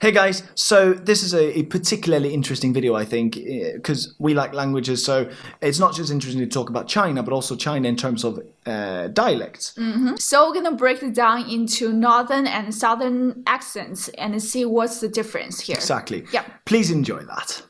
Hey guys, so this is a particularly interesting video, I think, because we like languages, so it's not just interesting to talk about China, but also China in terms of dialects. So we're going to break it down into northern and southern accents and see what's the difference here. Exactly. Yeah. Please enjoy that.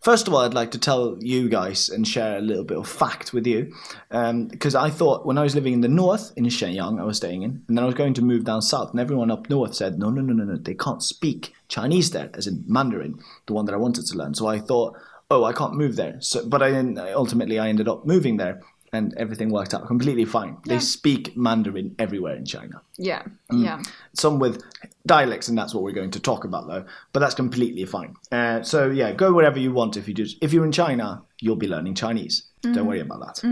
First of all, I'd like to tell you guys and share a little bit of fact with you, because I thought when I was living in the north, in Shenyang, I was staying in, and then I was going to move down south, and everyone up north said, no, they can't speak Chinese there, as in Mandarin, the one that I wanted to learn. So I thought, oh, I can't move there. But ultimately I ended up moving there, and everything worked out completely fine. Yeah. They speak Mandarin everywhere in China. Yeah, Some with dialects, and that's what we're going to talk about, though. But that's completely fine. So yeah, go wherever you want. If you're in China, you'll be learning Chinese. Don't worry about that.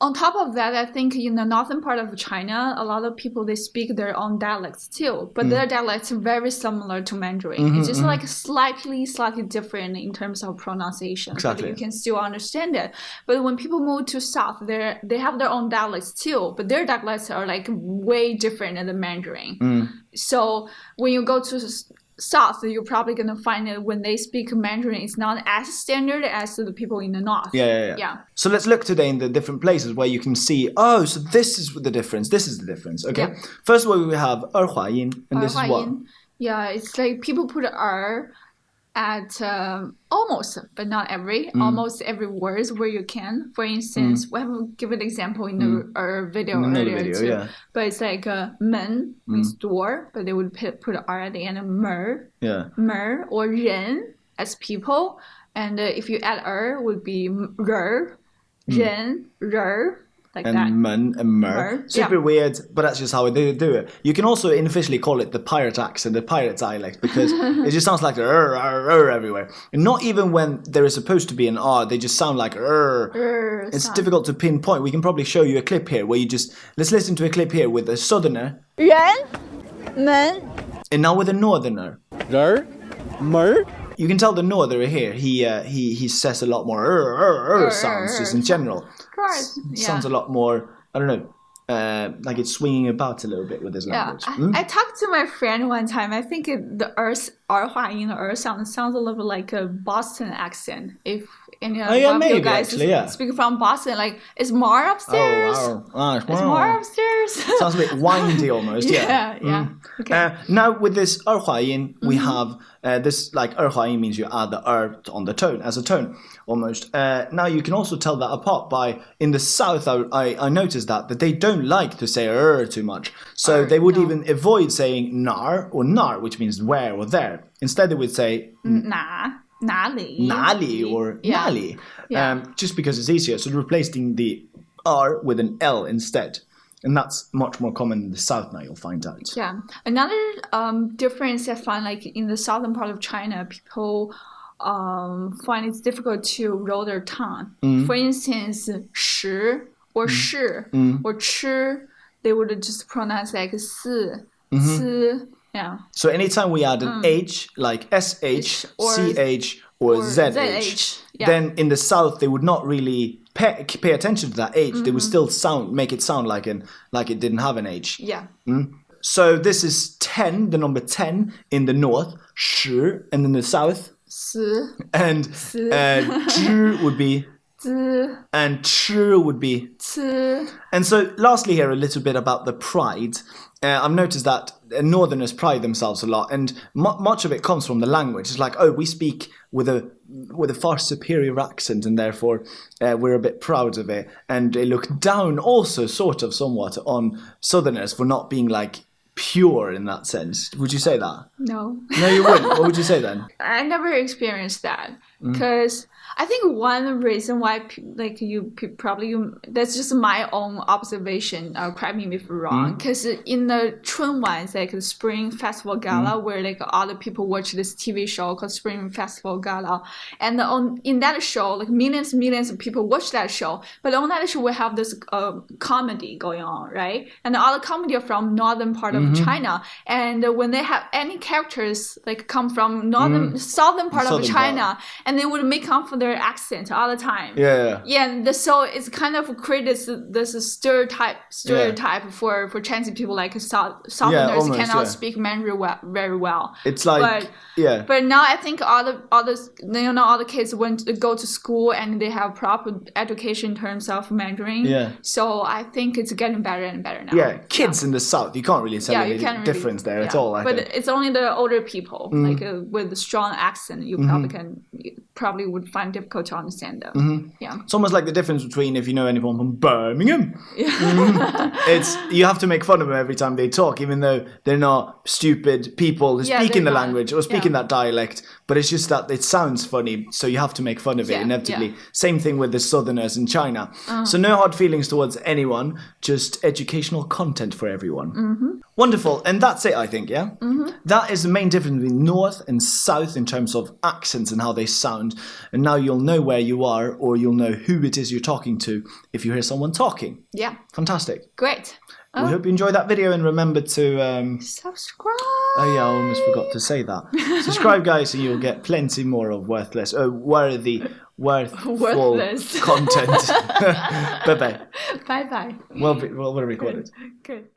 On top of that, I think in the northern part of China, a lot of people, they speak their own dialects too. But their dialects are very similar to Mandarin. It's just like slightly different in terms of pronunciation. Exactly. But you can still understand it. But when people move to south, they have their own dialects too. But their dialects are like way different than Mandarin. So when you go to south, you're probably going to find that when they speak Mandarin, it's not as standard as the people in the north. Yeah. So let's look today in the different places where you can see, oh, so this is the difference. This is the difference. Okay. Yeah. First of all, we have 儿化音, and this is what? Yeah, it's like people put at almost, but not almost every word where you can. For instance, we have given an example in our video earlier too. Yeah. But it's like 门 means door, but they would put R at the end of 门. Yeah. 门 or 人 as people, and if you add would be 人 人 like and that. Men and mer. Super weird, but that's just how they do it. You can also unofficially call it the pirate accent, the pirate dialect, because it just sounds like everywhere. And not even when there is supposed to be an R, they just sound like It's difficult to pinpoint. We can probably show you a clip here where let's listen to a clip here with a southerner. 人门 And now with a northerner. 人门 You can tell the northerner here, he says a lot more sounds just in general. Of course. It sounds a lot more, I don't know, like it's swinging about a little bit with his language. I talked to my friend one time. I think the 儿化音, the sounds a little bit like a Boston accent. If any of you guys speak from Boston, like, is Mar upstairs? Is Mar upstairs? Sounds a bit windy almost. Yeah. Okay. Now with this 儿化音, we have this, like 儿化音means you add the on the tone as a tone almost. Now you can also tell that apart by in the south. I noticed that they don't like to say too much, so they would even avoid saying nar or nar, which means where or there. Instead, they would say 哪里 or 哪里, just because it's easier. So replacing the R with an L instead. And that's much more common in the south now, you'll find out. Yeah. Another difference I find, like in the southern part of China, people find it's difficult to roll their tongue. For instance, 时 or 是 or 吃, they would just pronounce like 四 ci. Yeah. So anytime we add an H, like SH, CH, or ZH, then in the south they would not really pay attention to that H. They would still make it sound like it didn't have an H. Yeah. So this is 10, the number 10 in the north, 十, and in the south, 十, and 知 would be 知, and 吃 would be 吃. And so lastly here, a little bit about the pride. I've noticed that northerners pride themselves a lot, and much of it comes from the language. It's like, oh, we speak with a far superior accent, and therefore we're a bit proud of it. And they look down also somewhat on southerners for not being like pure in that sense. Would you say that? No. No, you wouldn't. What would you say then? I never experienced that, because I think one reason why, like, that's just my own observation. Correct me if I'm wrong. Because in the Chunwan, it's like the Spring Festival Gala, where like other people watch this TV show called Spring Festival Gala, and in that show, like millions of people watch that show. But on that show, we have this comedy going on, right? And all the comedy are from northern part of China, and when they have any characters like come from southern part of China, and they would make up for their accent all the time. Yeah. Yeah, so it's kind of created this stereotype for Chinese people, like Southerners almost, cannot speak Mandarin very well. It's like, But now I think all the kids went to go to school and they have proper education in terms of Mandarin. Yeah. So I think it's getting better and better now. Yeah, kids in the South, you can't really tell any difference there at all, I think. But it's only the older people, like with a strong accent, you probably would find difficult to understand them. Yeah. It's almost like the difference between if you know anyone from Birmingham. It's you have to make fun of them every time they talk, even though they're not stupid people who speak in the language or speak in that dialect. But it's just that it sounds funny, so you have to make fun of it inevitably. Same thing with the Southerners in China. So no hard feelings towards anyone, just educational content for everyone. Wonderful, and that's it, I think. Yeah, that is the main difference between North and South in terms of accents and how they sound. And now you'll know where you are, or you'll know who it is you're talking to if you hear someone talking. Yeah. Fantastic. Great. We hope you enjoyed that video, and remember to subscribe. Oh yeah, I almost forgot to say that. Subscribe, guys, and you'll get plenty more of worthless content. Bye bye. Bye bye. Well recorded. Good.